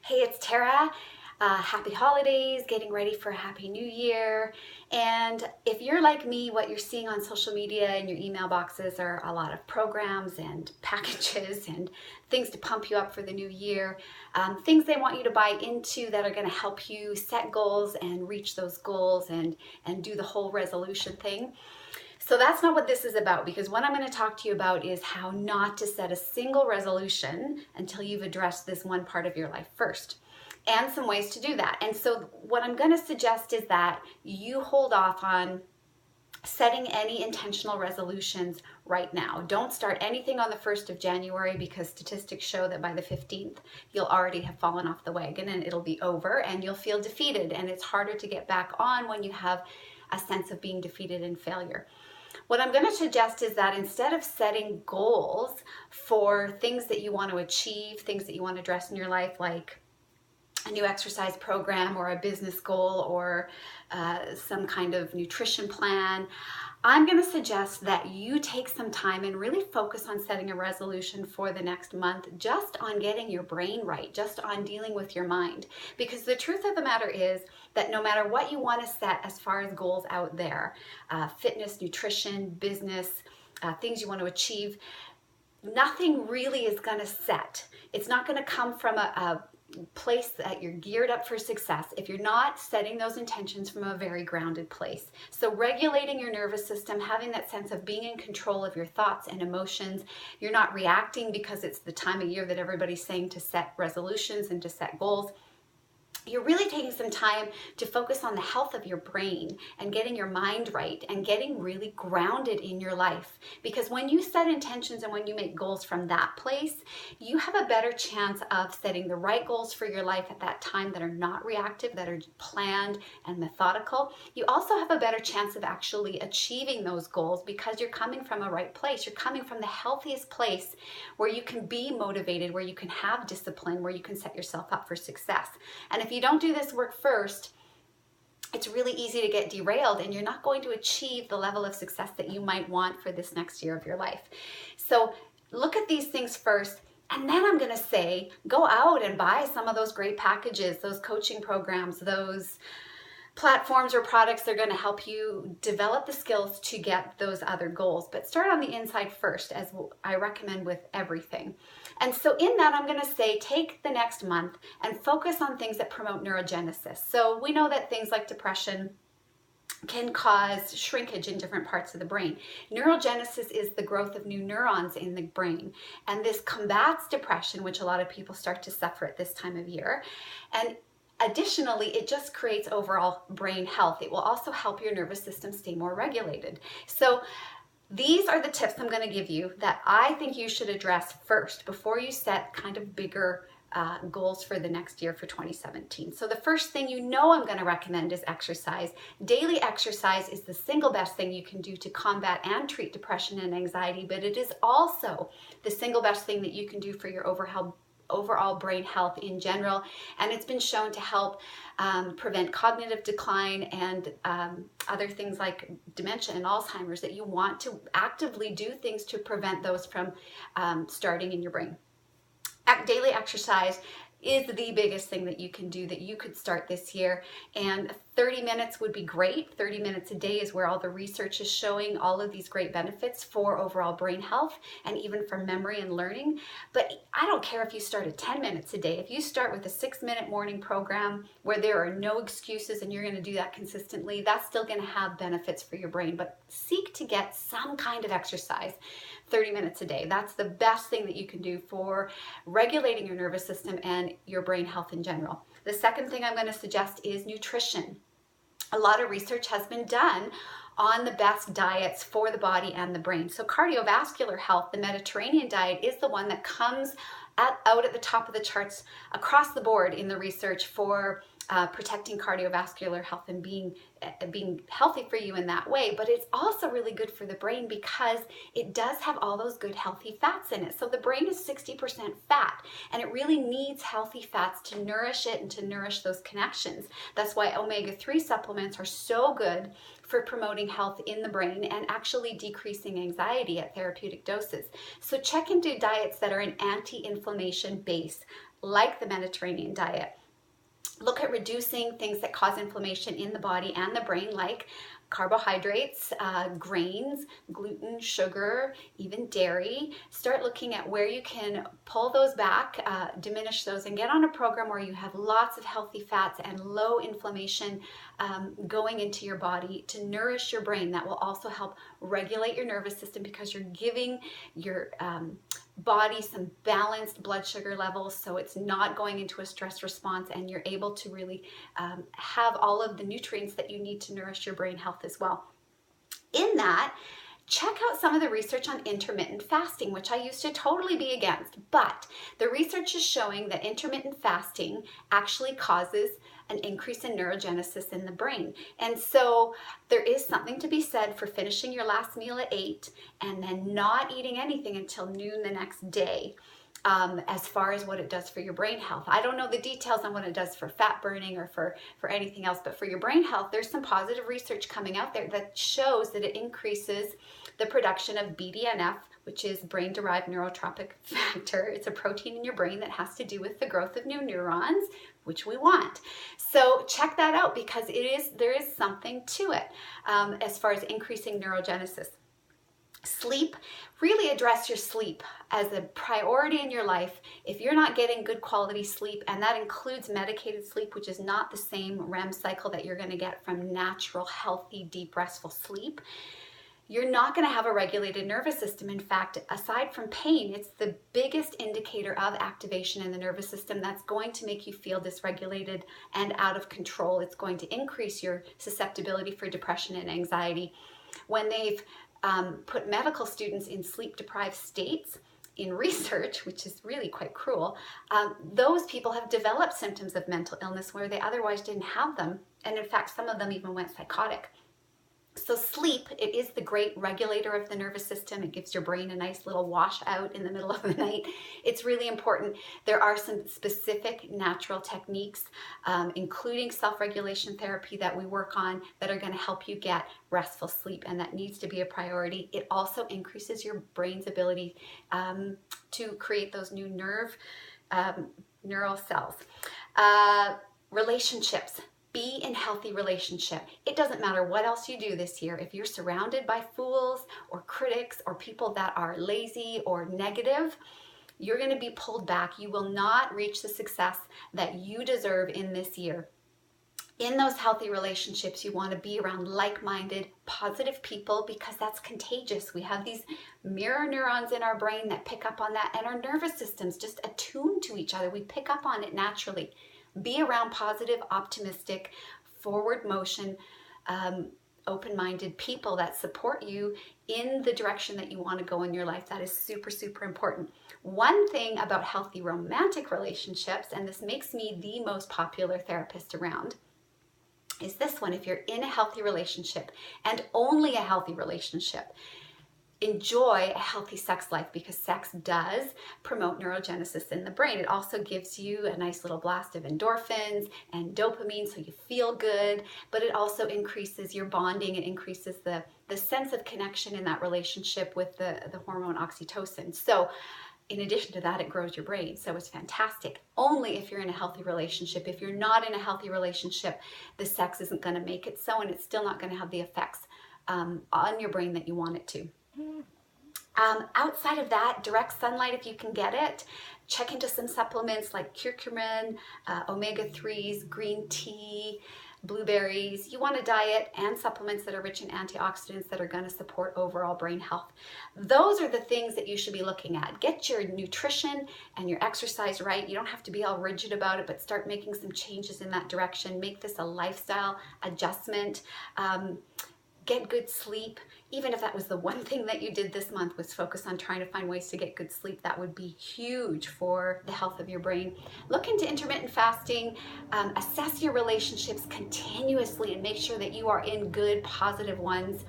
Hey, it's Tara. Happy holidays, getting ready for a happy new year. And if you're like me, what you're seeing on social media and your email boxes are a lot of programs and packages and things to pump you up for the new year, things they want you to buy into that are going to help you set goals and reach those goals and do the whole resolution thing. So that's not what this is about, because what I'm going to talk to you about is how not to set a single resolution until you've addressed this one part of your life first, and some ways to do that. And so what I'm going to suggest is that you hold off on setting any intentional resolutions right now. Don't start anything on the 1st of January, because statistics show that by the 15th, you'll already have fallen off the wagon and it'll be over and you'll feel defeated, and it's harder to get back on when you have a sense of being defeated and failure. What I'm going to suggest is that instead of setting goals for things that you want to achieve, things that you want to address in your life, like a new exercise program or a business goal or some kind of nutrition plan, I'm going to suggest that you take some time and really focus on setting a resolution for the next month, just on getting your brain right, just on dealing with your mind. Because the truth of the matter is that no matter what you want to set as far as goals out there, fitness, nutrition, business, things you want to achieve, nothing really is going to set. It's not going to come from a place that you're geared up for success if you're not setting those intentions from a very grounded place. So regulating your nervous system, having that sense of being in control of your thoughts and emotions, you're not reacting because it's the time of year that everybody's saying to set resolutions and to set goals. You're really taking some time to focus on the health of your brain and getting your mind right and getting really grounded in your life. Because when you set intentions and when you make goals from that place, you have a better chance of setting the right goals for your life at that time that are not reactive, that are planned and methodical. You also have a better chance of actually achieving those goals because you're coming from a right place. You're coming from the healthiest place where you can be motivated, where you can have discipline, where you can set yourself up for success. And if you don't do this work first, it's really easy to get derailed and you're not going to achieve the level of success that you might want for this next year of your life. So look at these things first. And then I'm going to say, go out and buy some of those great packages, those coaching programs, those platforms or products that are going to help you develop the skills to get those other goals. But start on the inside first, as I recommend with everything. And so in that, I'm going to say, take the next month and focus on things that promote neurogenesis. So we know that things like depression can cause shrinkage in different parts of the brain. Neurogenesis is the growth of new neurons in the brain. And this combats depression, which a lot of people start to suffer at this time of year. And additionally, it just creates overall brain health. It will also help your nervous system stay more regulated. So these are the tips I'm going to give you that I think you should address first before you set kind of bigger goals for the next year for 2017. So the first thing I'm going to recommend is exercise. Daily exercise is the single best thing you can do to combat and treat depression and anxiety, but it is also the single best thing that you can do for your overall brain health in general, and it's been shown to help prevent cognitive decline and other things like dementia and Alzheimer's, that you want to actively do things to prevent those from starting in your brain. Daily exercise is the biggest thing that you can do, that you could start this year, and 30 minutes would be great. 30 minutes a day is where all the research is showing all of these great benefits for overall brain health and even for memory and learning. But I don't care if you start at 10 minutes a day. If you start with a 6-minute morning program where there are no excuses and you're going to do that consistently, that's still going to have benefits for your brain. But seek to get some kind of exercise 30 minutes a day. That's the best thing that you can do for regulating your nervous system and your brain health in general. The second thing I'm going to suggest is nutrition. A lot of research has been done on the best diets for the body and the brain. So cardiovascular health, the Mediterranean diet, is the one that comes out at the top of the charts across the board in the research for protecting cardiovascular health and being healthy for you in that way. But it's also really good for the brain because it does have all those good healthy fats in it. So the brain is 60% fat, and it really needs healthy fats to nourish it and to nourish those connections. That's why omega-3 supplements are so good for promoting health in the brain and actually decreasing anxiety at therapeutic doses. So check into diets that are an anti-inflammation base like the Mediterranean diet. Look at reducing things that cause inflammation in the body and the brain, like carbohydrates, grains, gluten, sugar, even dairy. Start looking at where you can pull those back, diminish those, and get on a program where you have lots of healthy fats and low inflammation going into your body to nourish your brain. That will also help regulate your nervous system, because you're giving your body some balanced blood sugar levels, so it's not going into a stress response, and you're able to really have all of the nutrients that you need to nourish your brain health as well. In that, check out some of the research on intermittent fasting, which I used to totally be against, but the research is showing that intermittent fasting actually causes an increase in neurogenesis in the brain. And so there is something to be said for finishing your last meal at 8 and then not eating anything until noon the next day. As far as what it does for your brain health. I don't know the details on what it does for fat burning or for anything else, but for your brain health, there's some positive research coming out there that shows that it increases the production of BDNF, which is brain-derived neurotrophic factor. It's a protein in your brain that has to do with the growth of new neurons, which we want. So check that out, because there is something to it as far as increasing neurogenesis. Sleep, really address your sleep as a priority in your life. If you're not getting good quality sleep, and that includes medicated sleep, which is not the same REM cycle that you're going to get from natural, healthy, deep, restful sleep, you're not going to have a regulated nervous system. In fact, aside from pain, it's the biggest indicator of activation in the nervous system that's going to make you feel dysregulated and out of control. It's going to increase your susceptibility for depression and anxiety. When they've put medical students in sleep-deprived states in research, which is really quite cruel, those people have developed symptoms of mental illness where they otherwise didn't have them. And in fact, some of them even went psychotic. So sleep, it is the great regulator of the nervous system. It gives your brain a nice little wash out in the middle of the night. It's really important. There are some specific natural techniques, including self-regulation therapy, that we work on that are going to help you get restful sleep, and that needs to be a priority. It also increases your brain's ability to create those new neural cells. Relationships. Be in healthy relationship. It doesn't matter what else you do this year. If you're surrounded by fools or critics or people that are lazy or negative, you're going to be pulled back. You will not reach the success that you deserve in this year. In those healthy relationships, you want to be around like-minded, positive people, because that's contagious. We have these mirror neurons in our brain that pick up on that, and our nervous system's just attuned to each other. We pick up on it naturally. Be around positive, optimistic, forward motion, open-minded people that support you in the direction that you want to go in your life. That is super, super important. One thing about healthy romantic relationships, and this makes me the most popular therapist around, is this one. If you're in a healthy relationship, and only a healthy relationship, enjoy a healthy sex life, because sex does promote neurogenesis in the brain. It also gives you a nice little blast of endorphins and dopamine, so you feel good, but it also increases your bonding. It increases the sense of connection in that relationship with the hormone oxytocin. So in addition to that, it grows your brain. So it's fantastic. Only if you're in a healthy relationship. If you're not in a healthy relationship, the sex isn't going to make it so, and it's still not going to have the effects on your brain that you want it to. Outside of that, direct sunlight if you can get it. Check into some supplements like curcumin, omega-3s, green tea, blueberries. You want a diet and supplements that are rich in antioxidants that are going to support overall brain health. Those are the things that you should be looking at. Get your nutrition and your exercise right. You don't have to be all rigid about it, but start making some changes in that direction. Make this a lifestyle adjustment. Get good sleep. Even if that was the one thing that you did this month, was focus on trying to find ways to get good sleep, that would be huge for the health of your brain. Look into intermittent fasting. Assess your relationships continuously and make sure that you are in good, positive ones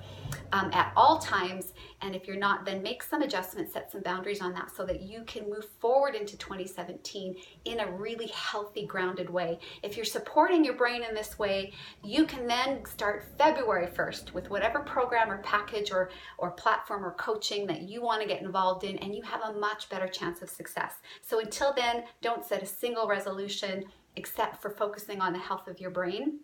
at all times. And if you're not, then make some adjustments, set some boundaries on that so that you can move forward into 2017 in a really healthy, grounded way. If you're supporting your brain in this way, you can then start February 1st with whatever program or package package or platform or coaching that you want to get involved in, and you have a much better chance of success. So until then, don't set a single resolution except for focusing on the health of your brain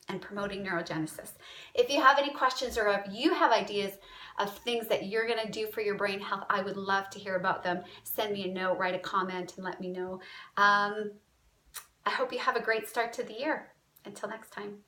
and promoting neurogenesis. If you have any questions or if you have ideas of things that you're going to do for your brain health, I would love to hear about them. Send me a note, write a comment, and let me know. I hope you have a great start to the year. Until next time.